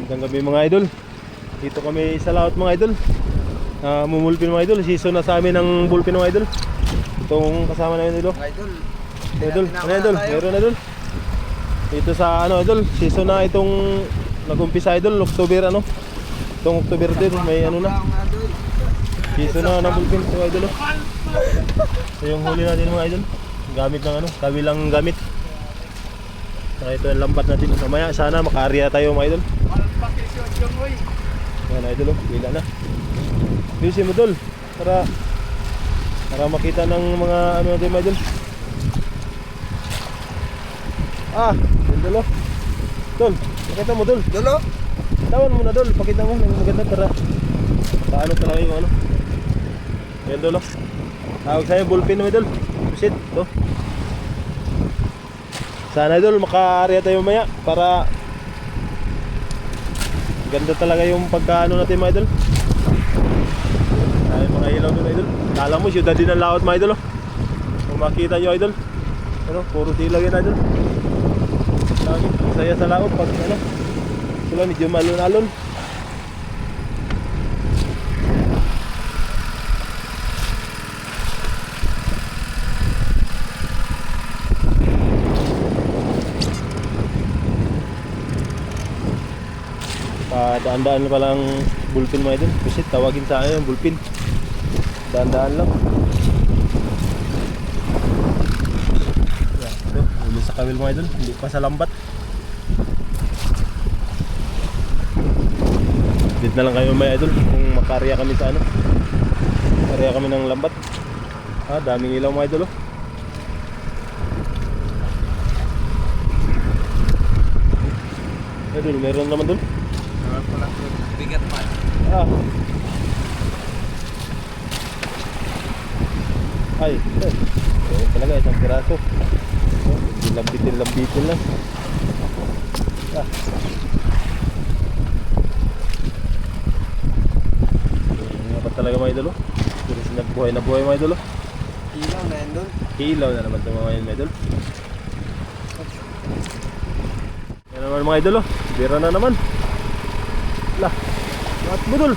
Magandang gabi mga idol. Dito kami sa laot mga idol. Mumulpin mga idol. Season na sa amin ng bulpin mga idol. Itong kasama namin idol. Idol, ano idol? Meron idol. Dito sa ano idol, season na itong nag-umpisa idol, October ano. Itong October din, may ano na. Season na ng bulpin ito idol. So yung huli natin mga idol. Gamit ng ano, kabilang gamit. Saka ito yung lambat natin. Mamaya sana makaarya tayo mga idol. Yan idol oh, bila na. Yusin mo dol para makita ng mga ano natin mga idol. Yun dol oh. Dol, pakita mo dol. Dol oh. Tawan mo na dol, pakita mo ng maganda para paano talaga yung ano. Yan dol oh. Tawag sa'yo bulpin mo dol. Sit, to. Sana idol maka-area tayo mamaya para ganda talaga yung pagkaano natin mga idol. Ay mga ilaw doon idol. Kala mo siyudad din ang laot mga idol oh. Kung makita nyo idol, ano, puro dilaw yan idol. Lagi saya sa laot pag ano, sila medyo malon-alon. Daan-daan pa lang bulpin mga idol. Kasi tawagin sa akin yung bulpin. Daan-daan lang. Yan, ito, ulo sa kawil mga idol. Hindi pa sa lambat. Dito na lang kayo mga idol kung makarya kami sa ano. Makarya kami ng lambat. Daming ilaw mga idol oh. Idol, meron naman dun. Bigat pa. Ay, meron talaga isang piraso. Lambitin lang. Nga pa talaga mga idol oh. Pero na buhay mga idol oh. Ilaw na yan doon. Ilaw na naman ito mga idol. Yan naman mga idol oh. Bira na naman. Lah, angat mo dul.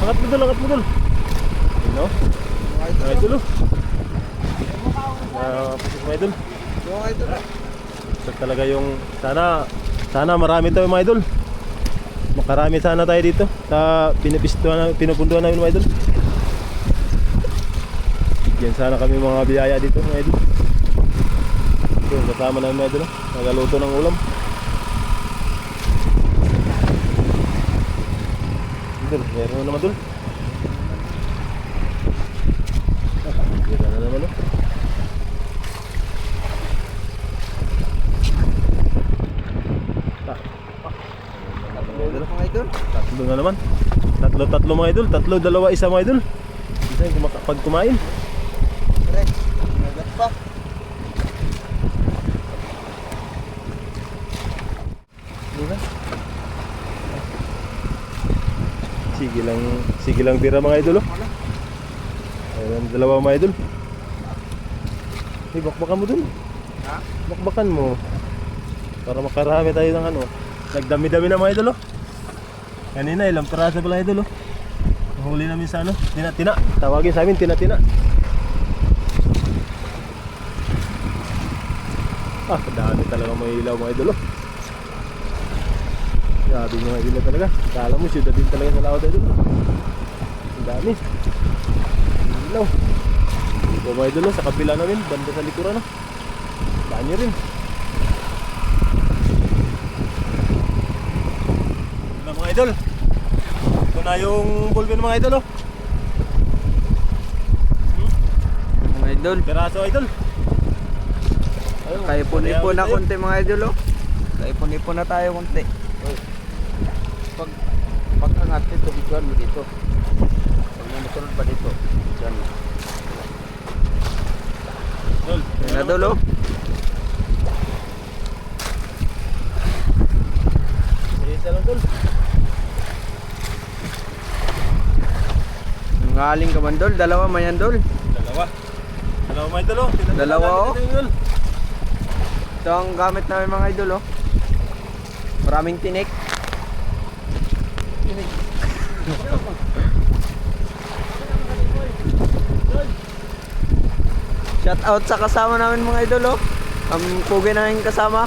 Angat mo dul. Ano? Mga idol oh. Mga idol. Yung idol. So talaga yung sana marami tayo mga idol. Makarami sana tayo dito sa pinupunduhan namin mga idol. Bigyan sana kami mga biyaya dito mga idol. Yung kasama namin mga idol, nagaluto ng ulam. Idol, meron naman dul. Bira na naman oh. Mga idol. Tatlo na naman. Tatlo mga idol. Tatlo, dalawa, isa mga idol. Isa yung pag kumain. Correct. Nagat pa. Diba? Sige lang tira mga idol oh. Ayun, dalawa mga idol. Bakbakan mo dun. Ha? Bakbakan mo. Para makarami tayo ng ano. Nagdami-dami na mga idol oh. Kanina ilang piraso pala idol oh. Huli namin sa ano, tina-tina. Tawagin sa amin tina-tina. Kadami talaga mga ilaw mga idol oh. Grabe mga ilaw talaga. Kala mo siyudad din talaga sa laot idol. Ang dami ilaw. Ito mga idol oh, sa kabila namin, banda sa likuran oh. Dami rin. Ito mga idol. Ito na yung bulpin mga idol oh. Mga idol. Piraso idol. Ayun, Kaipon-ipon na konti mga idol oh. Kaipon-ipon na tayo konti. Pag angat dito, biguan mo dito. Pag namusunod pa dito. Diyan. Dol. Yan na dol oh. Isa lang dol. Ngaling ka man dol. Dalawa man yan dol. Dalawa mga idol oh. Dalawa, oh. Ito yung idol. Ito ang gamit namin mga idol oh. Maraming tinik. Shout out sa kasama namin mga idol, oh. Ang pugi namin kasama.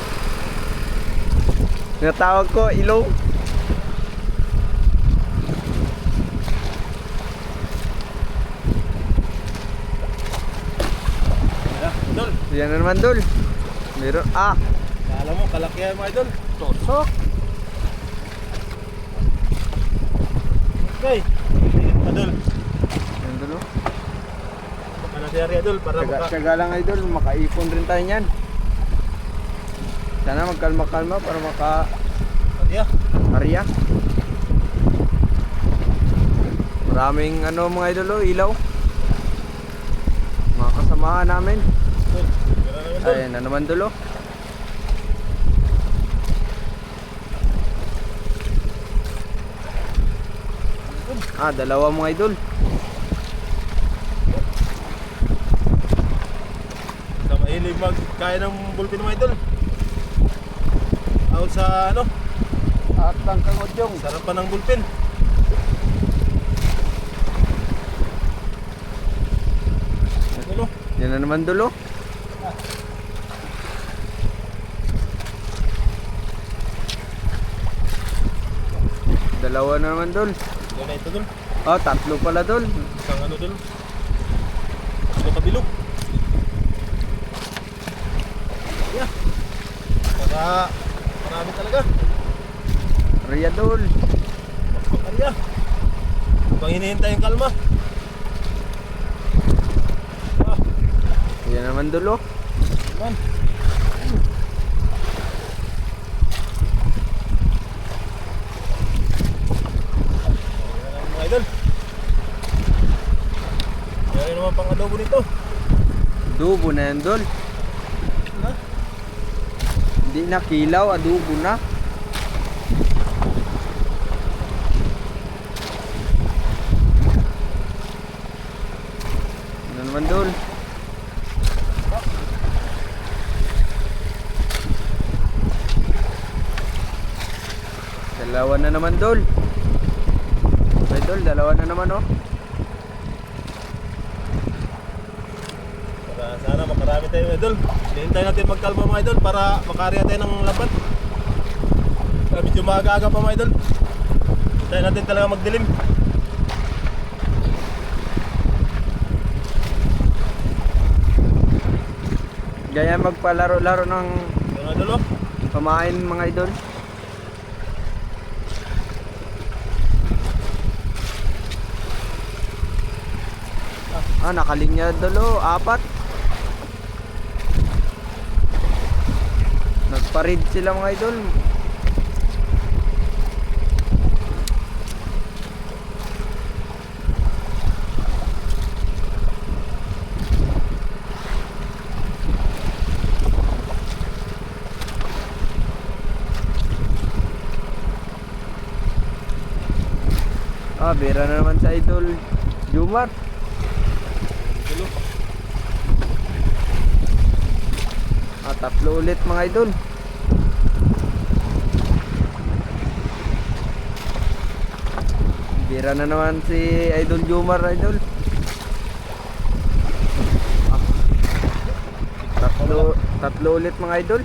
Natawag ko, Ilong. Idol, Yan na naman, Dol. Meron, kala mo, kalakihan mga idol. tusok. Okay. Idol, Yan, Dol, oh. ano nangyari idol para Tsaga lang, idol. Makaipon rin tayo niyan. Sana magkalma-kalma para Yeah. Arya. Maraming ano mga idol, oh, ilaw. Mga kasamahan namin. Idol, meron naman idol. Ayan na naman, Dol, oh. Dalawa mga idol. Sa mahilig magkaya ng bulpin mga idol. Out sa ano, At lang kang odyong. sarap pa ng bulpin. Idol, oh. Yan na naman, Dol, oh. Dalawa na naman, Dol. Idol na ito dul. Tatlo pala, Dol. Isang ano dul. Tatlo kabilog. Yeah. Para marami talaga. Arya, Dol. Makarya. Pang hinihintay yung kalma. Yan naman, Dol, oh. Man. Ayan mga idol. Ayan naman pang adobo nito. Adobo na yan, Dol. Ha? Hindi na kilaw, adobo na. Ano naman, Dol? Dalawa na naman, Dol. Okay, Dol, dalawa na naman, oh. Para sana makarami tayo mga idol. Hinihintay natin magkalma mga idol para makarya tayo ng labat. Medyo maaga-aga pa mga idol. Hintayin natin talaga magdilim. Gaya magpalaro-laro ng Yung mga idol oh. pamain mga idol. Nakalinya, Dol, oh. 4. Nagparid sila mga idol. Bira na naman sa idol Jumar. Idol oh. Tatlo ulit mga idol. Bira na naman si idol Jumar, idol. Tatlo ulit mga idol.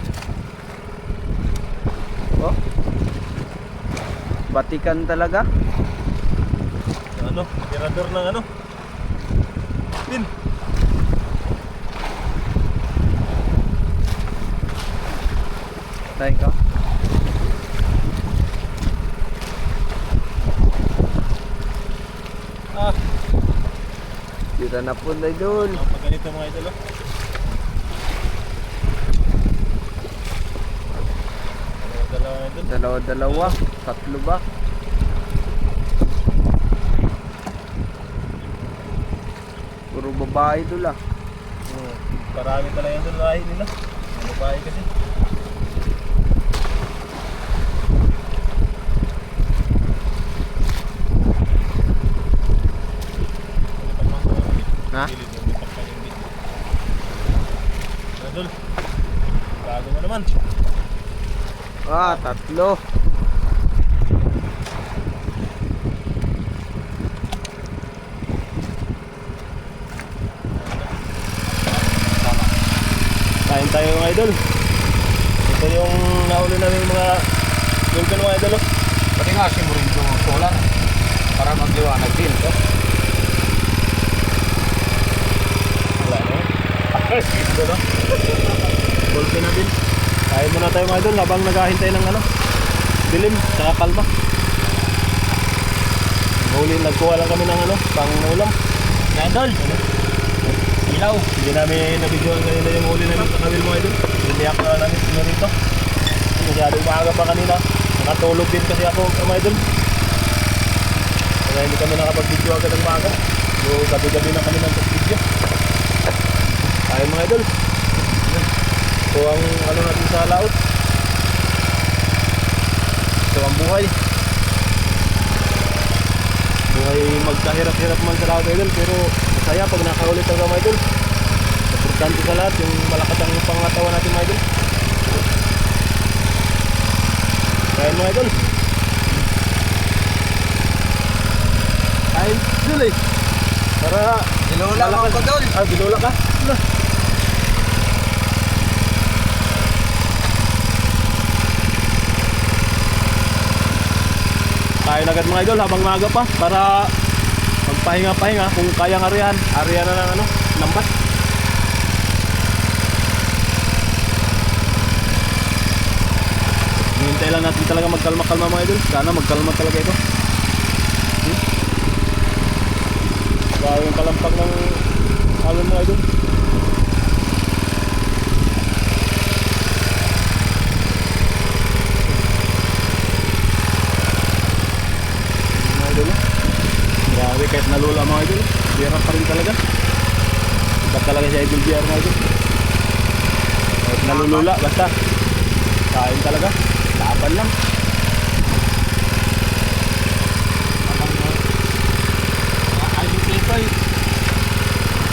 Oh. Batikan talaga. Ano, tirador ng ano. Pin. Tayo ka. Bira na po na idol. Pag ganito mga idol oh. Dalawa idol. Dalawa. Tatlo ba? Puro babae idol ah. Parami talaga yung idol lahi nila. Mga babae kasi. Ha? Idol. Bago mo naman. Tatlo. tayo mga idol. Ito yung nahuli namin mga bulkan mga idol. Pati nga si Murindo solar para magliwanag din. So, Wala na. Ito no. Bulkan na din. Kain muna tayo mga idol habang naghahintay ng dilim saka kalma. Nagkuha lang kami ng pang ulam. idol. Ilaw. Hindi namin nabidyoan kanina yung huli namin sa kawil mga idol. Biniyak na namin sino rito. Masyadong maaga pa kanina. Nakatulog din kasi ako mga idol. Kaya hindi kami nakapag-video agad ng maaga. So gabi-gabi na kami ng video. Tayo mga idol. Ito ang natin sa laot. Ito ang buhay. Buhay magkahirap-hirap man sa laot idol. Pero masaya pag nakaulit ang mga idol. Importante sa lahat yung malakas ang pangatawan natin mga idol. Kain mga idol. Kain idol eh. Para Dinula mo ako dol. Dinula ka? Kain agad mga idol habang maaga pa para magpahinga-pahinga kung kayang arihan na ng lambat. Hintay lang natin talaga magkalma-kalma mga idol. Sana magkalma talaga ito. Bago yung kalampag ng alon mga idol. Mga idol. Grabe kahit nalula mga idol. Bira pa rin talaga. Iba talaga si Idol BR mga idol. Kahit nalulula basta kain talaga. Laban lang. Ayun dito eh.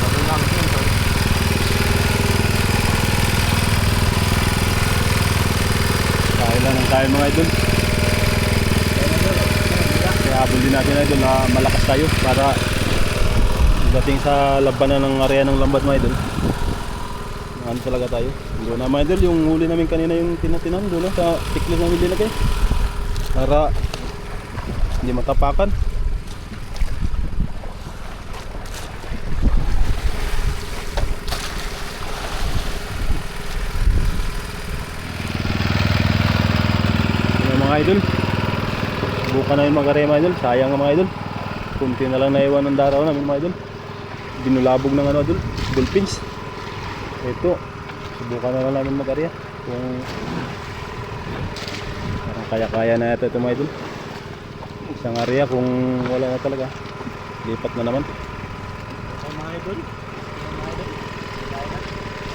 Sabi lang dito. Kain lang ng kain mga idol. Kaya habol din natin idol na malakas tayo para dating sa labanan ng area ng lambat mga idol. Ano talaga tayo. Doon na mga idol, yung huli namin kanina yung tinatinan doon sa tiklis namin nilagay. Para hindi matapakan. Ano mga idol, subukan namin mag-area mga idol. Sayang nga mga idol, kunti na lang naiwan ng daraw namin mga idol. Binulabog ng idol, dolphins. Ito, subukan na lang namin mag-area kung parang kaya-kaya na ito mga idol. Isang area kung wala na talaga, lipat na naman. Mga idol.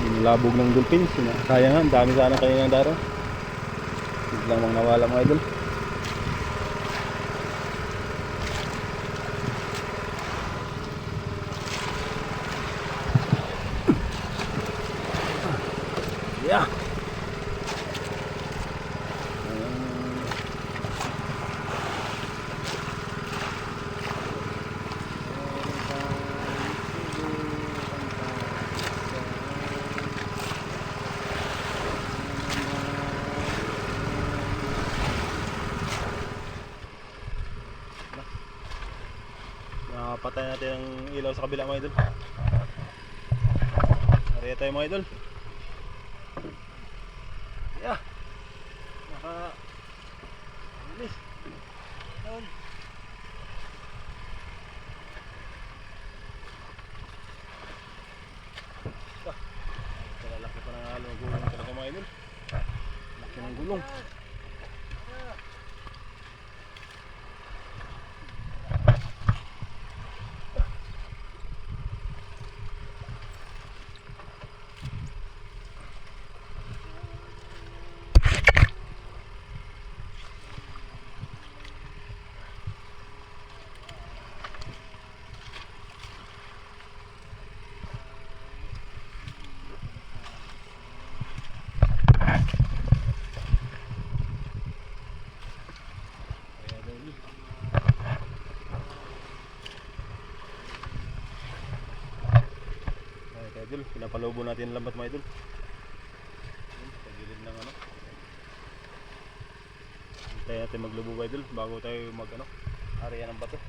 Binulabog ng dolphins. Sayang nga, ang dami sana kayo ng daraw. Biglang mang nawala mga idol. Yeah. Napatay natin ang ilaw sa kabila mga idol. Ariya tayo mga idol. Yeah. Bilis. Ayun. Laki pa ng halo, gulong talaga mga idol. Laki ng gulong. Idol, pinapalubo natin ang lambat mga idol. Tayo natin maglubog mga idol bago tayo mag ano, area ng bato.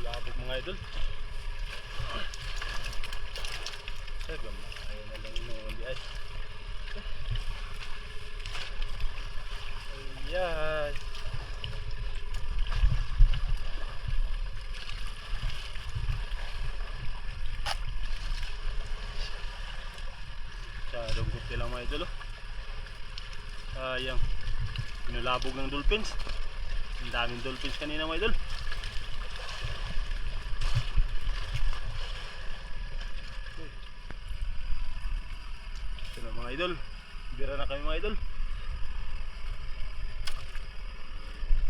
Labog mga idol. Sagam. Ayun na lang yung hindi ay. Ayan. Masyadong kuti lang mga idol. Sayang. Pinulabog ng dolphins. Ang daming dolphins kanina mga idol. Ito na mga idol. Bira na kami mga idol.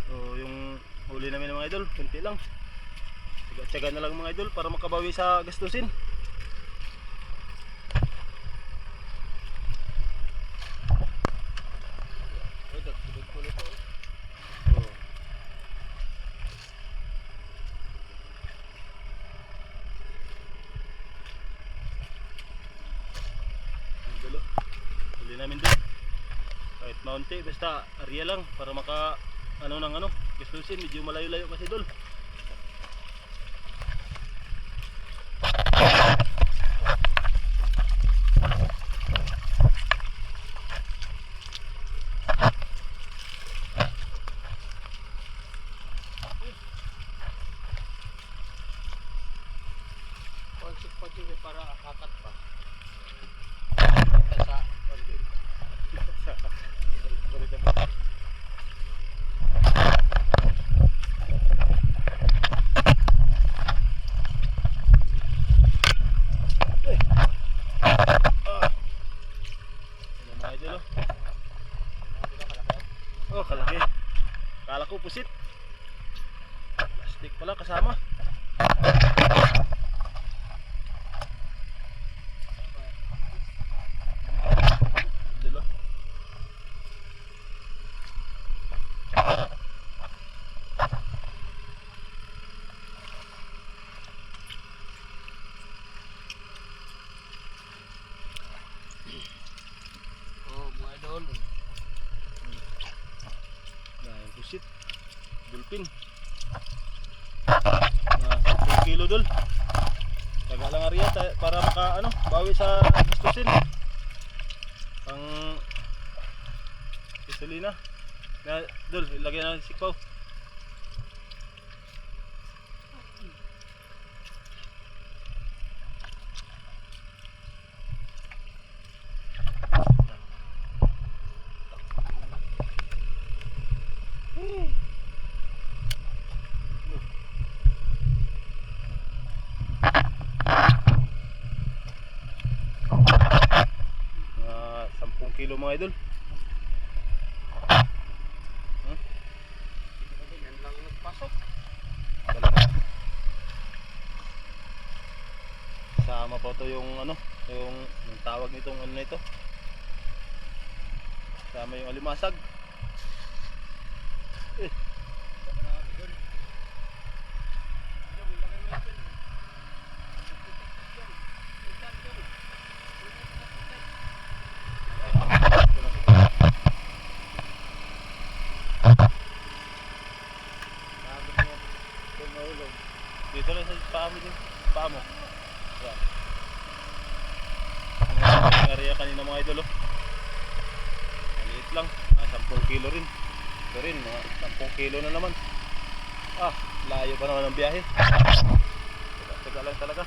So yung huli namin ng mga idol, kunti lang. Tiyaga na lang mga idol para makabawi sa gastusin. Huli namin doon. Kahit maunti, basta area lang para maka ano ng ano, gastusin, medyo malayo-layo kasi doon. Konsep para hakat pa. Oh, kalaki. Kala ko pusit. Plastic pala kasama. Diba? Oh, mga idol. Nah, pusit. Dolphin. 10 kilo dol. Taga lang area para maka ano, bawi sa gastusin. Ang gasolina. Na dol, ilagyan na sikpaw. Mga 10 kilo mga idol. Yan lang nagpasok. Sama pa to yung ano, yung tawag nitong ano nito. Sama yung alimasag. Dito lang sa paa mo din. Paa mo. Yan. Ang area kanina mga idol. Maliit lang. 10 kilo rin. Ito rin, mga 10 kilo na naman. Ah, layo pa naman ang biyahe. Taga lang talaga.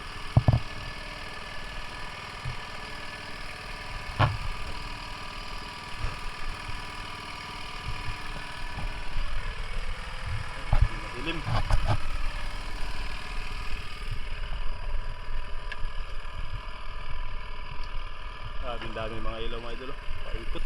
dilim. Dami mga ilaw mga idol. Paikot.